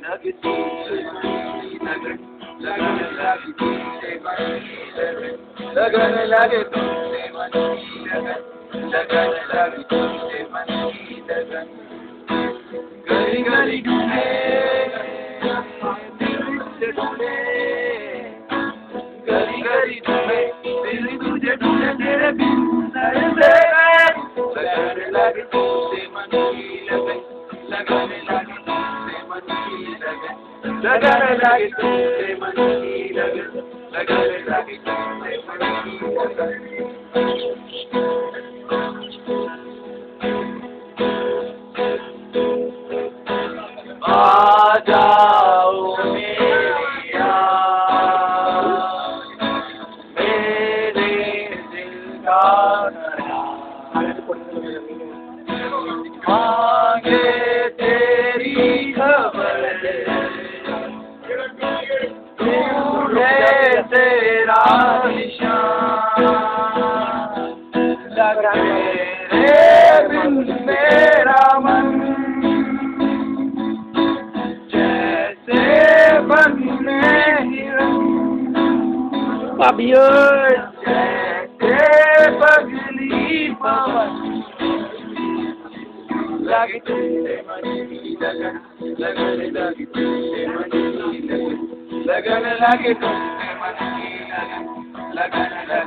लगे तुझसे मन की लगन लगन लगे तुझसे मन की लगन लगन लगे तुझसे मन की लगन लगन लगे तुझसे मन की लगन गली गली ढूंढे दिल से ढूंढे गली गली ढूंढे दिल तुझे ढूंढे तेरे बिन लगन लगे तुझसे मन की लगन लगन लगे तुझसे मन की लगन लगन लगे तुझसे मन की लगन लगन लगे तुझसे मन की लगन आ जाओ मेरी यार मेरे दिल का मांगे तेरी खबर ढूंढे तेरा निशान तेरे बिन मेरा मन जैसे बने हिरन जैसे बगली पवन लगे तुझसे मन की लगन लगन लगे तुझसे मन की लगन लगन लगे तुझसे मन की लगन लगन